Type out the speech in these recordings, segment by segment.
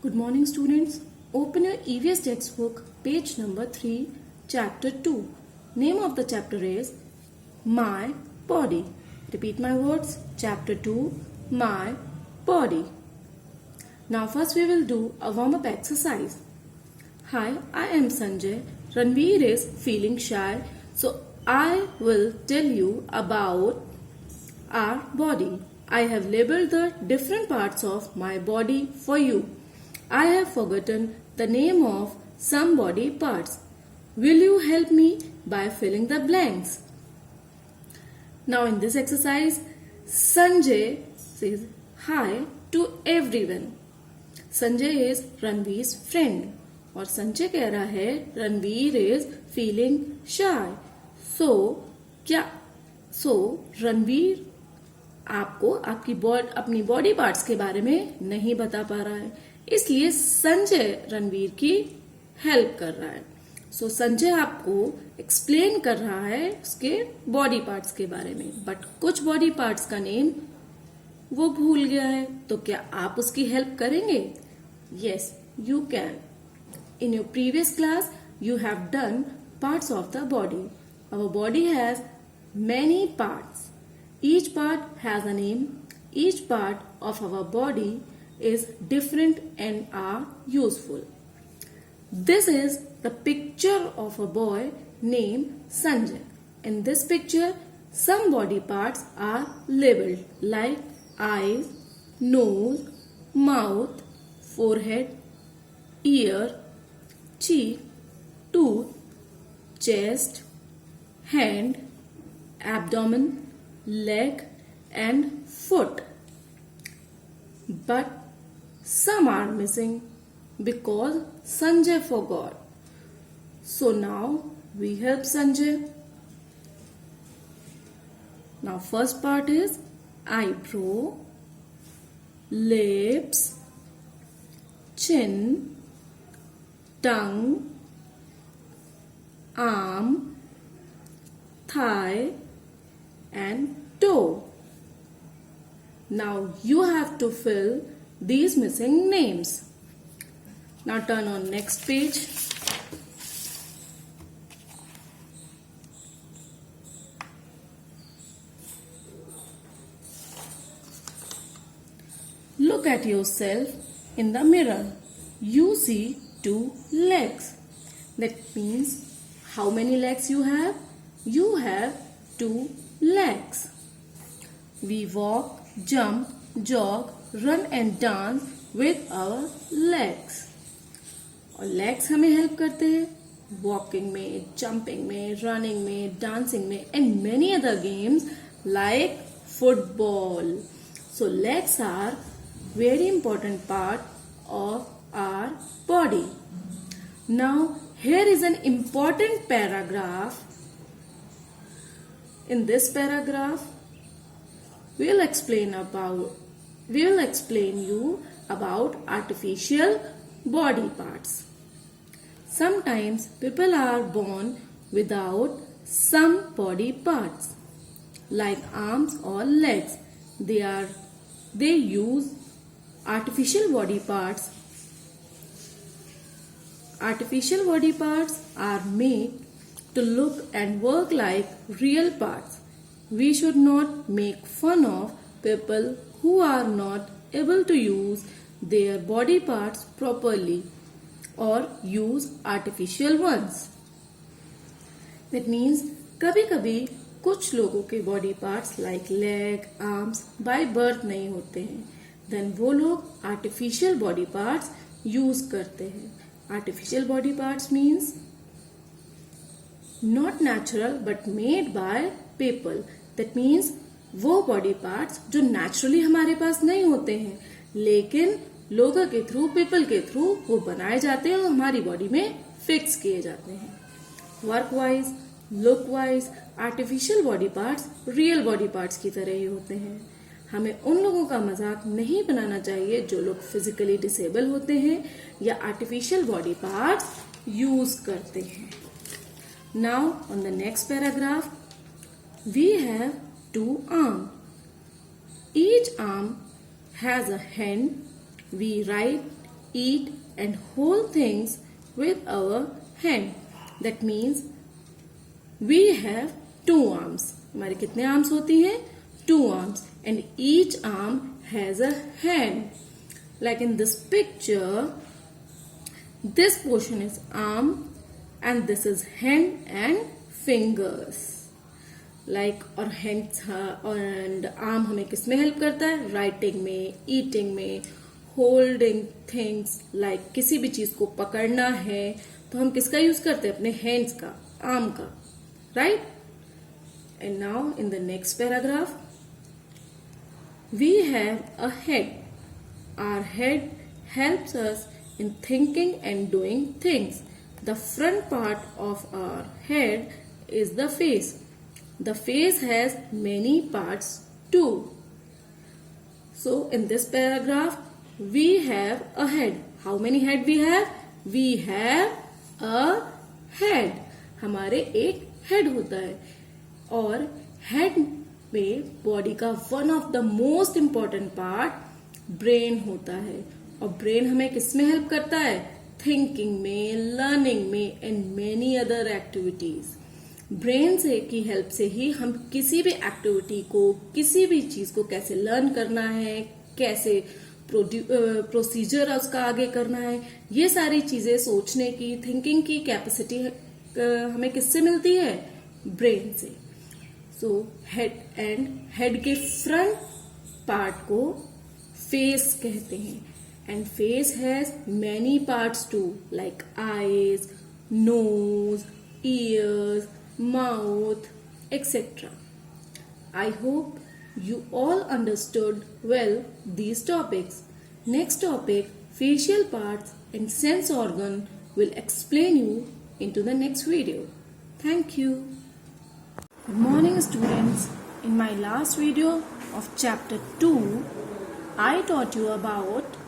Good morning, students. Open your EVS textbook, page number 3, chapter 2. Name of the chapter is My Body. Repeat my words. Chapter 2, My Body. Now first we will do a warm-up exercise. Hi, I am Sanjay. Ranveer is feeling shy, so I will tell you about our body. I have labeled the different parts of my body for you. I have forgotten the name of some body parts. Will you help me by filling the blanks? Now in this exercise, Sanjay says hi to everyone. Sanjay is Ranveer's friend और संजय कह रहा है Ranveer is feeling शाय. रणवीर आपको अपनी body parts के बारे में नहीं बता पा रहा है, इसलिए संजय रणवीर की हेल्प कर रहा है. संजय आपको एक्सप्लेन कर रहा है उसके बॉडी पार्ट्स के बारे में, बट कुछ बॉडी पार्ट्स का नेम वो भूल गया है. तो क्या आप उसकी हेल्प करेंगे? Yes, you can. In your previous class, you have done parts of the body. Our body has many parts. Each part has a name. Each part of our body is different and are useful. This is the picture of a boy named Sanjay. In this picture, some body parts are labeled like eyes, nose, mouth, forehead, ear, cheek, tooth, chest, hand, abdomen, leg and foot. But some are missing because Sanjay forgot. So now we help Sanjay. Now first part is eyebrow, lips, chin, tongue, arm, thigh and toe. Now you have to fill these missing names. Now turn on next page. Look at yourself in the mirror. You see 2 legs. That means how many legs you have? You have 2 legs. We walk, jump, jog, run and dance with our legs. और legs हमें help करते हैं walking में, jumping में, running में, dancing में and many other games like football. So legs are very important part of our body. Now here is an important paragraph. In this paragraph we will explain you about artificial body parts. Sometimes people are born without some body parts like arms or legs. They use artificial body parts. Artificial body parts are made to look and work like real parts. We should not make fun of people who are not able to use their body parts properly or use artificial ones. That means कभी-कभी कुछ लोगों के body parts like leg, arms by birth नहीं होते हैं. Then वो लोग artificial body parts use करते हैं. Artificial body parts means not natural but made by people. That means वो body parts जो naturally हमारे पास नहीं होते हैं, लेकिन लोगों के थ्रू, people के थ्रू वो बनाए जाते हैं और हमारी बॉडी में फिक्स किए जाते हैं. Work wise, look wise artificial body parts real body parts की तरह ही होते हैं. हमें उन लोगों का मजाक नहीं बनाना चाहिए जो लोग फिजिकली डिसेबल होते हैं या आर्टिफिशियल बॉडी पार्ट्स यूज करते हैं. Now on the next paragraph we have 2 arms. Each arm has a hand. We write eat and hold things with our hand. That means we have 2 arms. हमारे कितने arms होती हैं? 2 arms. And each arm has a hand. Like in this picture, this portion is arm and this is hand and fingers. Like और hands and arm हमें किस में help करता है? राइटिंग में, ईटिंग में, होल्डिंग थिंग्स. लाइक किसी भी चीज को पकड़ना है तो हम किसका यूज करते हैं? अपने हैंड्स का, आर्म का, right? And now in the next paragraph, we have a head. Our head helps us in thinking and doing things. The front part of our head is the face. The face has many parts too. So in this paragraph, we have a head. How many head we have? We have a head. हमारे एक head होता है और head में body का one of the most important part brain होता है. और ब्रेन हमें किस में हेल्प करता है? थिंकिंग में, लर्निंग में and many other activities. Brain से की हेल्प से ही हम किसी भी एक्टिविटी को, किसी भी चीज को कैसे लर्न करना है, कैसे प्रोसीजर उसका आगे करना है, ये सारी चीजें सोचने की, थिंकिंग की कैपेसिटी हमें किससे मिलती है? ब्रेन से. सो हेड के फ्रंट पार्ट को फेस कहते हैं. And face has many parts too, like eyes, nose, ears, mouth, etcetera. I hope you all understood well these topics. Next topic, facial parts and sense organ, will explain you into the next video. Thank you. Good morning students. In my last video of chapter 2, I taught you about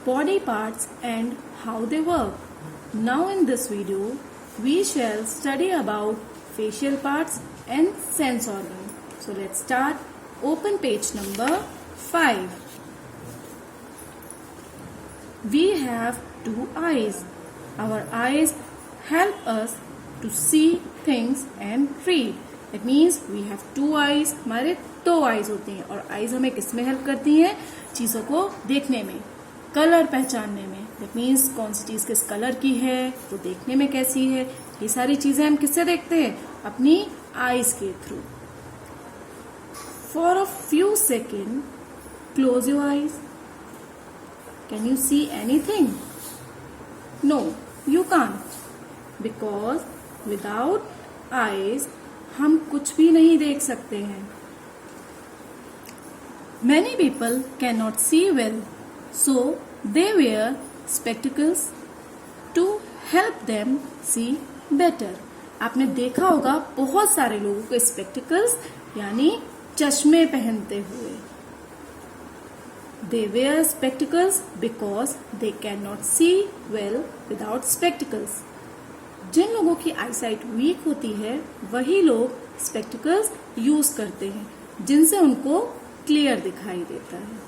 body parts and how they work. Now in this video, we shall study about facial parts and sense organ. So let's start. Open page number 5. We have 2 eyes. Our eyes help us to see things and read. That means we have 2 eyes. हमारे 2 eyes होते हैं और eyes हमें किस में help करती हैं? चीजों को देखने में, कलर पहचानने में. That means कौन सी चीज किस कलर की है, तो देखने में कैसी है, ये सारी चीजें हम किससे देखते हैं? अपनी eyes के through. For a few seconds, close your eyes. Can you see anything? No, you can't. Because without eyes, हम कुछ भी नहीं देख सकते हैं. Many people cannot see well, so they wear spectacles to help them see better. आपने देखा होगा बहुत सारे लोगों को spectacles यानी चश्मे पहनते हुए. They wear spectacles because they cannot see well without spectacles. जिन लोगों की आईसाइट वीक होती है वही लोग spectacles यूज करते हैं जिनसे उनको क्लियर दिखाई देता है.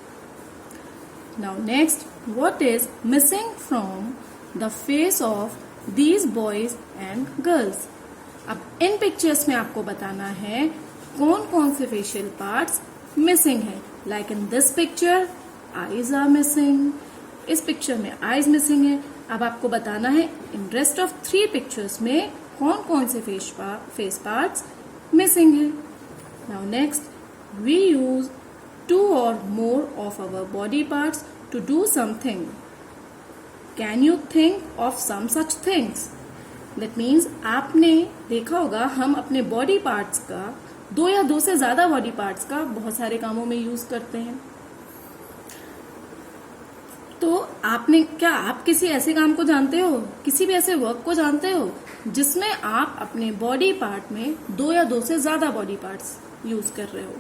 Now next, what is missing from the face of these boys and girls? अब इन पिक्चर्स में आपको बताना है कौन कौन से फेशियल पार्ट्स मिसिंग है. Like in this picture eyes are missing. इस पिक्चर में आईज मिसिंग है. अब आपको बताना है इन रेस्ट ऑफ 3 पिक्चर्स में कौन कौन से फेस पार्ट्स मिसिंग है. Now next, we use 2 or more of our body parts to do something. Can you think of some such things? That means आपने देखा होगा हम अपने बॉडी पार्ट्स का 2 या 2 से ज्यादा बॉडी पार्ट्स का बहुत सारे कामों में यूज करते हैं. तो आप किसी ऐसे काम को जानते हो, किसी भी ऐसे वर्क को जानते हो जिसमें आप अपने बॉडी पार्ट में 2 या 2 से ज्यादा बॉडी पार्ट्स यूज कर रहे हो?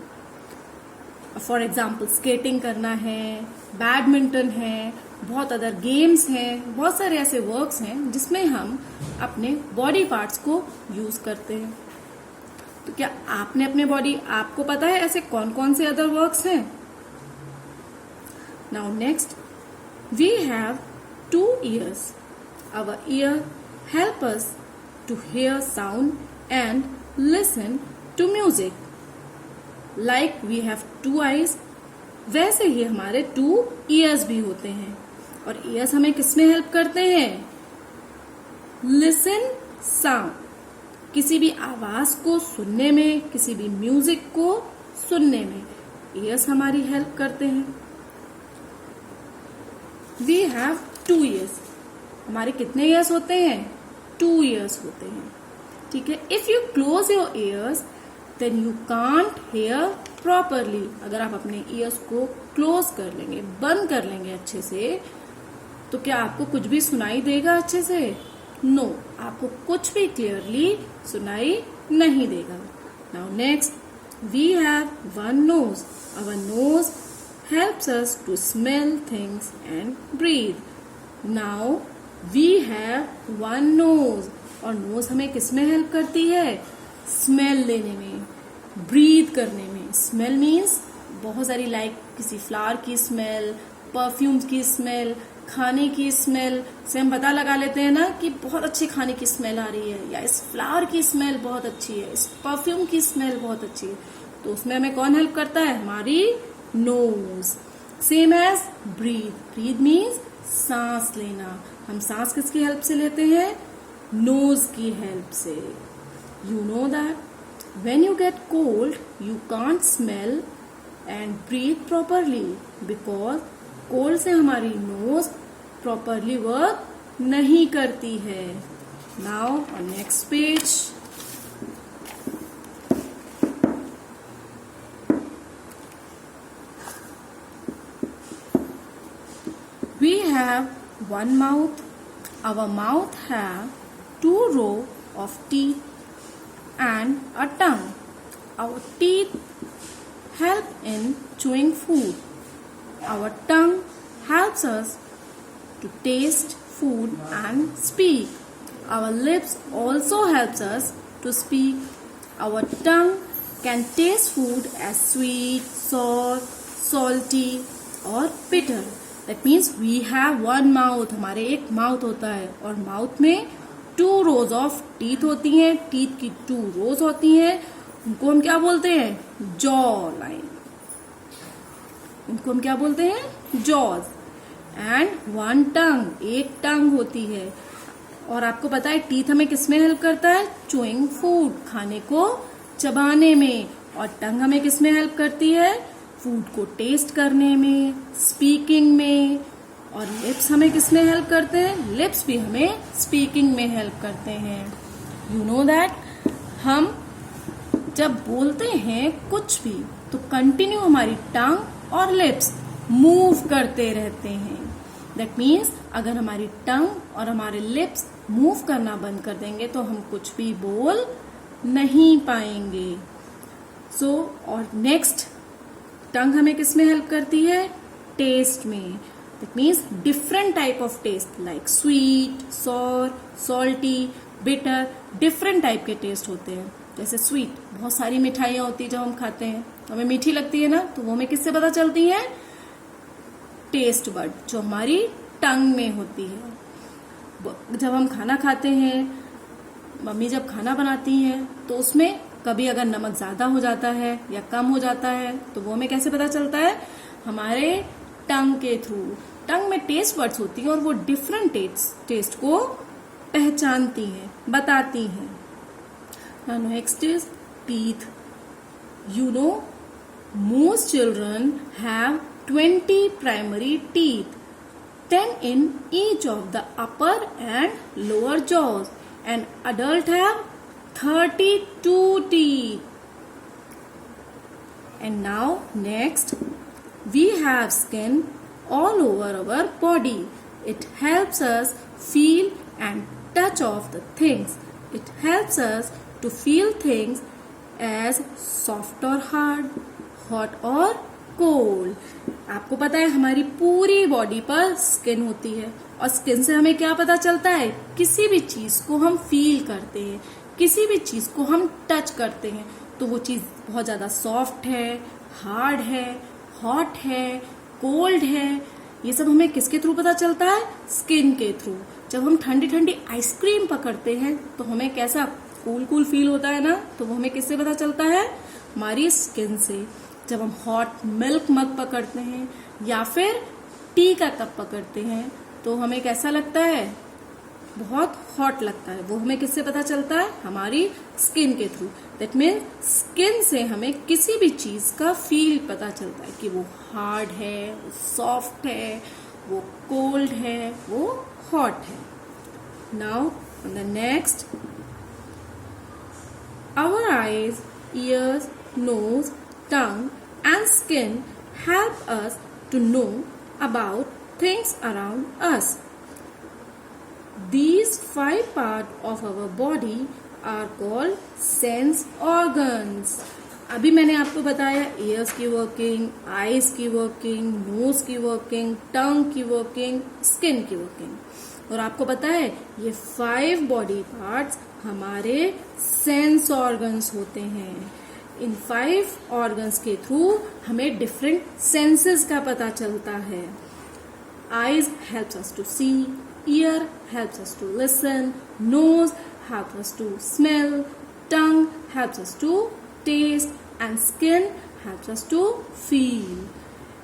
फॉर एग्जाम्पल स्केटिंग करना है, बैडमिंटन है, बहुत अदर गेम्स हैं, बहुत सारे ऐसे वर्क्स हैं जिसमें हम अपने बॉडी पार्ट्स को यूज करते हैं. तो क्या आपको पता है ऐसे कौन कौन से अदर वर्क्स हैं? Now next, We have 2 ears. Our ear help us to hear sound and listen to music. Like we have 2 eyes, वैसे ही हमारे 2 ears भी होते हैं. और ears हमें किसमें हेल्प करते हैं? Listen sound. किसी भी आवाज को सुनने में, किसी भी म्यूजिक को सुनने में ears हमारी हेल्प करते हैं. We have 2 ears. हमारे कितने ears होते हैं? 2 ears होते हैं. ठीक है. If you close your ears, then you can't hear properly. अगर आप अपने ears को close कर लेंगे, बंद कर लेंगे अच्छे से, तो क्या आपको कुछ भी सुनाई देगा अच्छे से? No, आपको कुछ भी clearly सुनाई नहीं देगा. Now next, we have 1 nose. Our nose helps us to smell things and breathe. Now we have 1 nose. और nose हमें किसमें हेल्प करती है? स्मेल लेने में, ब्रीथ करने में. स्मेल मीन्स बहुत सारी, लाइक किसी फ्लावर की स्मेल, परफ्यूम की स्मेल, खाने की स्मेल से हम पता लगा लेते हैं ना कि बहुत अच्छी खाने की स्मेल आ रही है, या इस फ्लावर की स्मेल बहुत अच्छी है, इस परफ्यूम की स्मेल बहुत अच्छी है. तो उसमें हमें कौन हेल्प करता है? हमारी nose. Same as breathe. Breathe means सांस लेना. हम सांस किसकी हेल्प से लेते हैं? नोज की हेल्प से. You know that when you get cold, you can't smell and breathe properly because cold से हमारी nose properly work नहीं करती है. Now on next page, we have 1 mouth. Our mouth have 2 rows of teeth and a tongue. Our teeth help in chewing food. Our tongue helps us to taste food and speak. Our lips also helps us to speak. Our tongue can taste food as sweet, sour, salty or bitter. That means we have 1 mouth. हमारे एक mouth होता है और mouth में 2 rows of teeth होती हैं. Teeth की 2 rows होती हैं. उनको हम क्या बोलते हैं? Jaw line. उनको हम क्या बोलते हैं? जॉज. एंड 1 टंग. एक टंग होती है. और आपको पता है टीथ हमें किसमें हेल्प करता है? चूइंग फूड, खाने को चबाने में. और टंग हमें किसमें हेल्प करती है? फूड को टेस्ट करने में, स्पीकिंग में. और लिप्स हमें किसमें हेल्प करते हैं? लिप्स भी हमें स्पीकिंग में हेल्प करते हैं. यू नो दैट हम जब बोलते हैं कुछ भी तो कंटिन्यू हमारी टंग और लिप्स मूव करते रहते हैं. दैट मीन्स अगर हमारी टंग और हमारे लिप्स मूव करना बंद कर देंगे तो हम कुछ भी बोल नहीं पाएंगे. और नेक्स्ट, टंग हमें किसमें हेल्प करती है? टेस्ट में. That means different type of taste like sweet, sour, salty, bitter. different type के टेस्ट होते हैं. जैसे स्वीट, बहुत सारी मिठाइयाँ होती है जब हम खाते हैं तो हमें मीठी लगती है ना, तो वो हमें किससे पता चलती है? टेस्ट बड जो हमारी टंग में होती है. जब हम खाना खाते हैं, मम्मी जब खाना बनाती हैं तो उसमें कभी अगर नमक ज्यादा हो जाता है या कम हो जाता है तो वो हमें कैसे पता चलता है? हमारे टंग के थ्रू. टंग में टेस्ट बड्स होती हैं और वो डिफरेंट टेस्ट को पहचानती हैं, बताती हैं. Next is teeth. You know most children have 20 primary teeth, 10 in each of the upper and lower jaws. An adult have 32 teeth. And now next, we have skin all over our body. It helps us feel and touch of the things. It helps us to feel things as soft or hard, hot or cold. आपको पता है हमारी पूरी body पर skin होती है और skin से हमें क्या पता चलता है? किसी भी चीज को हम फील करते हैं, किसी भी चीज को हम टच करते हैं तो वो चीज बहुत ज्यादा सॉफ्ट है, हार्ड है, हॉट है, कोल्ड है ये सब हमें किसके थ्रू पता चलता है? स्किन के थ्रू। जब हम ठंडी ठंडी आइसक्रीम पकड़ते हैं तो हमें कैसा कूल कूल फील होता है ना, तो वो हमें किससे पता चलता है? हमारी स्किन से। जब हम हॉट मिल्क मग पकड़ते हैं या फिर टी का कप पकड़ते हैं तो हमें कैसा लगता है? बहुत हॉट लगता है। वो हमें किससे पता चलता है? हमारी स्किन के थ्रू। दैट मीन्स स्किन से हमें किसी भी चीज का फील पता चलता है कि वो हार्ड है, वो सॉफ्ट है, वो कोल्ड है, वो हॉट है। Now on the next, our eyes, ears, nose, tongue and skin help us to know about things around us. These 5 parts of our body are called sense organs. अभी मैंने आपको बताया ears की working, eyes की working, nose की working, tongue की working, skin की working, और आपको पता है ये 5 बॉडी पार्ट्स हमारे सेंस ऑर्गन्स होते हैं। इन 5 ऑर्गन्स के थ्रू हमें डिफरेंट सेंसेस का पता चलता है। Eyes helps us to see, ear helps us to listen, nose helps us to smell, tongue helps us to taste and skin helps us to feel.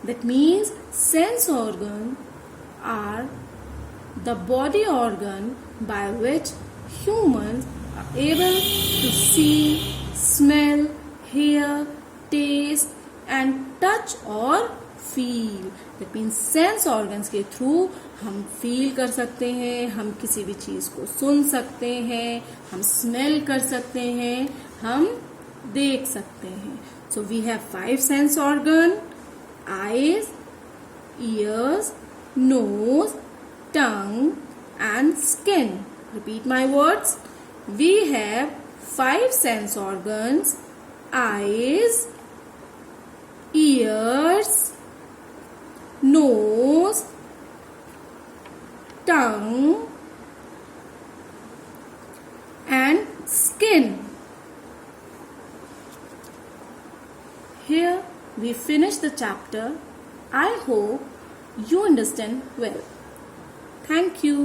That means sense organ are the body organ by which humans are able to see, smell, hear, taste and touch or feel. That means sense organs के through हम feel कर सकते हैं, हम किसी भी चीज को सुन सकते हैं, हम smell कर सकते हैं, हम देख सकते हैं. So we have 5 sense organ: eyes, ears, nose, tongue and skin. Repeat my words. We have 5 sense organs: eyes, ears, nose, tongue and skin. Here we finish the chapter. I hope you understand well. Thank you.